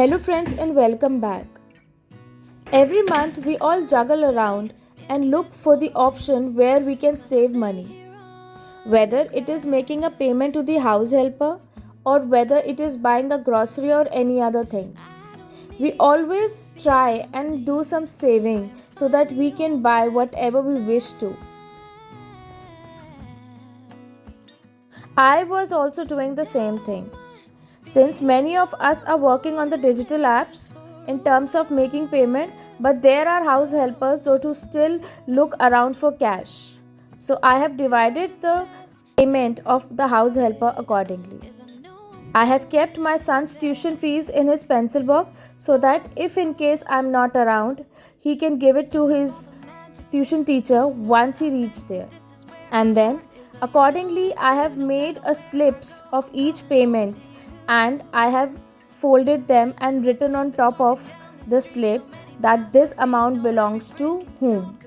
Hello, friends, and welcome back. Every month, we all juggle around and look for the option where we can save money. Whether it is making a payment to the house helper or whether it is buying a grocery or any other thing. We always try and do some saving so that we can buy whatever we wish to. I was also doing the same thing. Since many of us are working on the digital apps in terms of making payment, but there are house helpers who still look around for cash. So I have divided the payment of the house helper accordingly. I have kept my son's tuition fees in his pencil box so that if in case I'm not around, he can give it to his tuition teacher once he reached there. And then accordingly I have made a slips of each payments and I have folded them and written on top of the slip that this amount belongs to whom.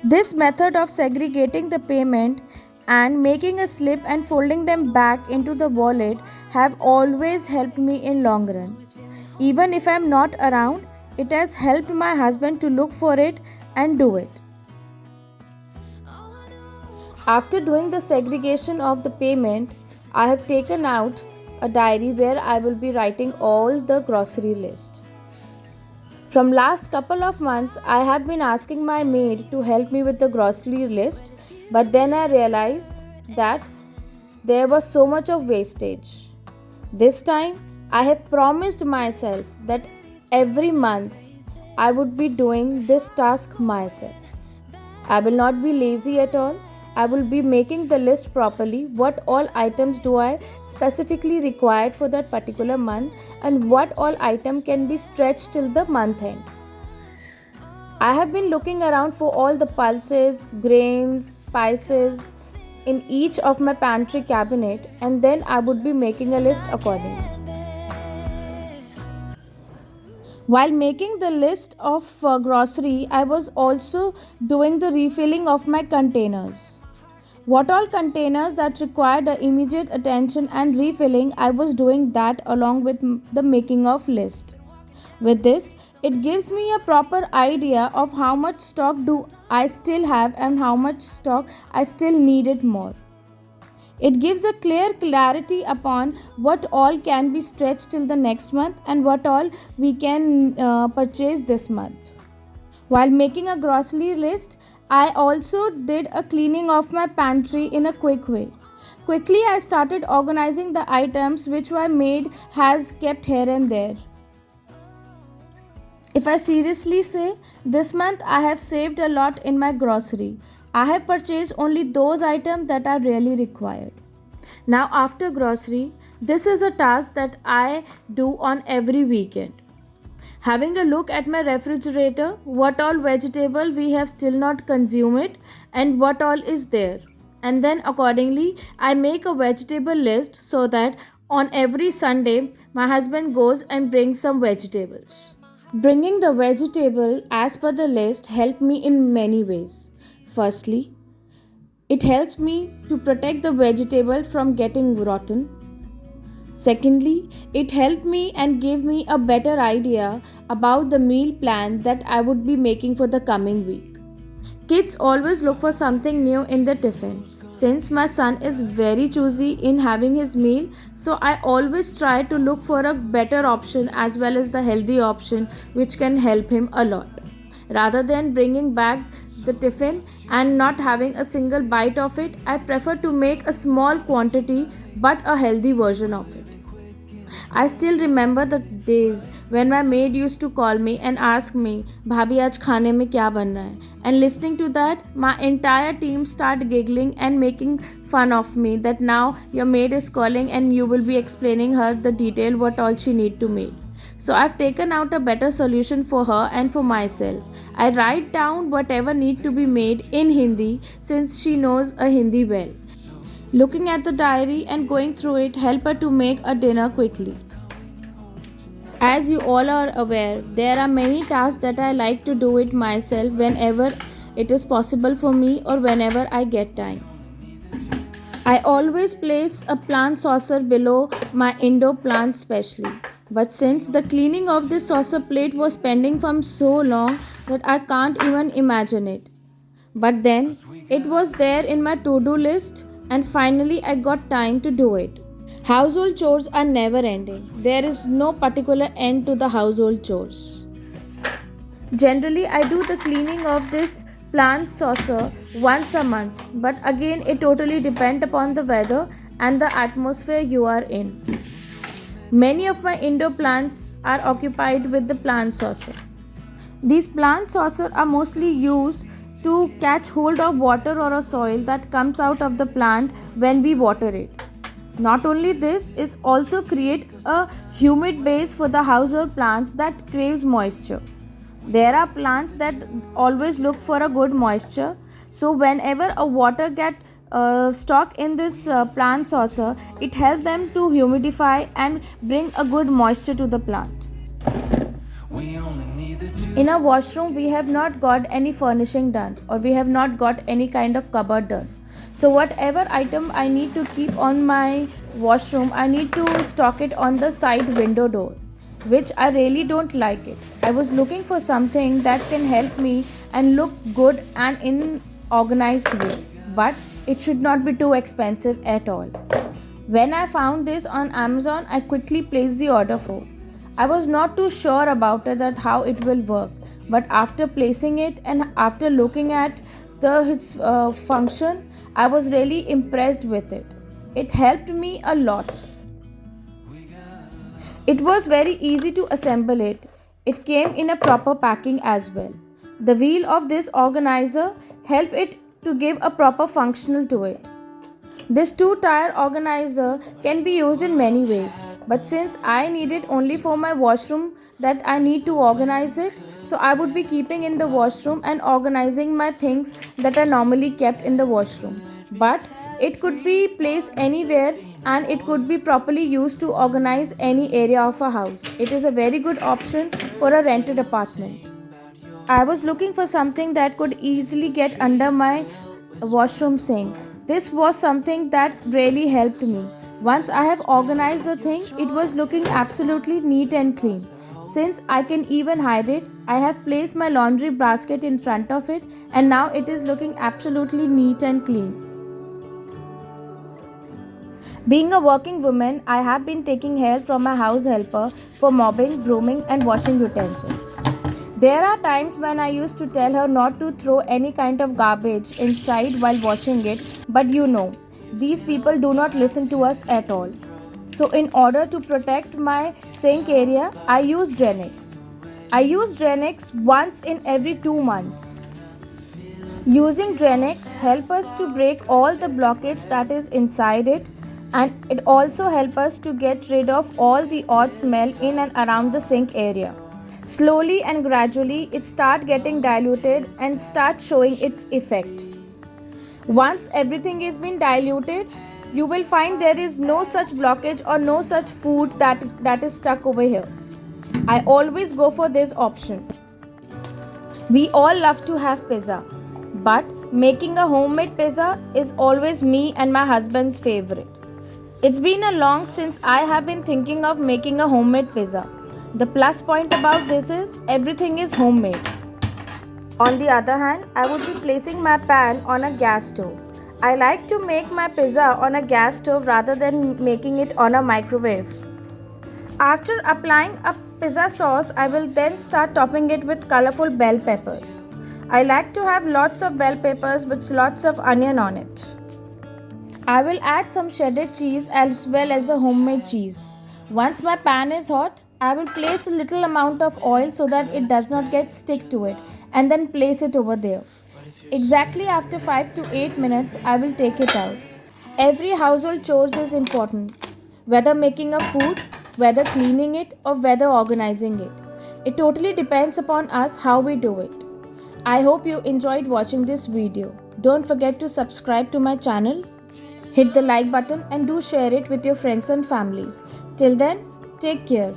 This method of segregating the payment and making a slip and folding them back into the wallet have always helped me in long run. Even if I am not around, it has helped my husband to look for it and do it. After doing the segregation of the payment, I have taken out a diary where I will be writing all the grocery list. From last couple of months, I have been asking my maid to help me with the grocery list, but then I realized that there was so much of wastage. This time, I have promised myself that every month I would be doing this task myself. I will not be lazy at all. I will be making the list properly. What all items do I specifically required for that particular month and what all item can be stretched till the month end. I have been looking around for all the pulses, grains, spices in each of my pantry cabinet and then I would be making a list accordingly. While making the list of grocery, I was also doing the refilling of my containers. What all containers that required immediate attention and refilling, I was doing that along with the making of list. With this, it gives me a proper idea of how much stock do I still have and how much stock I still needed more. It gives a clear clarity upon what all can be stretched till the next month and what all we can purchase this month. While making a grocery list, I also did a cleaning of my pantry in a quick way. Quickly, I started organizing the items which my maid has kept here and there. If I seriously say, this month I have saved a lot in my grocery. I have purchased only those items that are really required. Now after grocery, this is a task that I do on every weekend. Having a look at my refrigerator, what all vegetable we have still not consumed and what all is there. And then accordingly, I make a vegetable list so that on every Sunday, my husband goes and brings some vegetables. Bringing the vegetable as per the list helped me in many ways. Firstly, it helps me to protect the vegetable from getting rotten. Secondly, it helped me and gave me a better idea about the meal plan that I would be making for the coming week. Kids always look for something new in the tiffin. Since my son is very choosy in having his meal, so I always try to look for a better option as well as the healthy option which can help him a lot. Rather than bringing back the tiffin and not having a single bite of it, I prefer to make a small quantity but a healthy version of it. I still remember the days when my maid used to call me and ask me, "Bhabhi, aaj khane mein kya banna hai?" And listening to that, my entire team started giggling and making fun of me that now your maid is calling and you will be explaining her the detail what all she need to make. So I've taken out a better solution for her and for myself. I write down whatever need to be made in Hindi since she knows a Hindi well. Looking at the diary and going through it help her to make a dinner quickly. As you all are aware, there are many tasks that I like to do it myself whenever it is possible for me or whenever I get time. I always place a plant saucer below my indoor plants specially. But since the cleaning of this saucer plate was pending from so long that I can't even imagine it. But then it was there in my to-do list and finally I got time to do it. Household chores are never ending. There is no particular end to the household chores. Generally, I do the cleaning of this plant saucer once a month, but again, it totally depends upon the weather and the atmosphere you are in. Many of my indoor plants are occupied with the plant saucer. These plant saucers are mostly used to catch hold of water or a soil that comes out of the plant when we water it. Not only this, is also create a humid base for the household plants that craves moisture. There are plants that always look for a good moisture. So whenever a water get stock in this plant saucer, it helps them to humidify and bring a good moisture to the plant. In our washroom, we have not got any furnishing done or we have not got any kind of cupboard done. So whatever item I need to keep on my washroom, I need to stock it on the side window door, which I really don't like it. I was looking for something that can help me and look good and in organized way, but it should not be too expensive at all. When I found this on Amazon, I quickly placed the order for. I was not too sure about it that how it will work, but after placing it and after looking at its function, I was really impressed with it. It helped me a lot. It was very easy to assemble it. It came in a proper packing as well. The wheel of this organizer helped it to give a proper functional to it. This two-tire organizer can be used in many ways, but since I need it only for my washroom that I need to organize it, so I would be keeping in the washroom and organizing my things that are normally kept in the washroom. But it could be placed anywhere and it could be properly used to organize any area of a house. It is a very good option for a rented apartment. I was looking for something that could easily get under my washroom sink. This was something that really helped me. Once I have organized the thing, it was looking absolutely neat and clean. Since I can even hide it, I have placed my laundry basket in front of it and now it is looking absolutely neat and clean. Being a working woman, I have been taking help from my house helper for mopping, brooming, and washing utensils. There are times when I used to tell her not to throw any kind of garbage inside while washing it, but these people do not listen to us at all. So, in order to protect my sink area, I use Drainex. I use Drainex once in every 2 months. Using Drainex helps us to break all the blockage that is inside it, and it also helps us to get rid of all the odd smell in and around the sink area. Slowly and gradually it starts getting diluted and starts showing its effect. Once everything is been diluted, you will find there is no such blockage or no such food that is stuck over here. I always go for this option. We all love to have pizza, but making a homemade pizza is always me and my husband's favorite. It's been a long since I have been thinking of making a homemade pizza. The plus point about this is everything is homemade. On the other hand, I would be placing my pan on a gas stove. I like to make my pizza on a gas stove rather than making it on a microwave. After applying a pizza sauce, I will then start topping it with colorful bell peppers. I like to have lots of bell peppers with lots of onion on it. I will add some shredded cheese as well as the homemade cheese. Once my pan is hot, I will place a little amount of oil so that it does not get stick to it and then place it over there. Exactly after 5 to 8 minutes, I will take it out. Every household chores is important, whether making a food, whether cleaning it or whether organizing it. It totally depends upon us how we do it. I hope you enjoyed watching this video. Don't forget to subscribe to my channel, hit the like button and do share it with your friends and families. Till then, take care.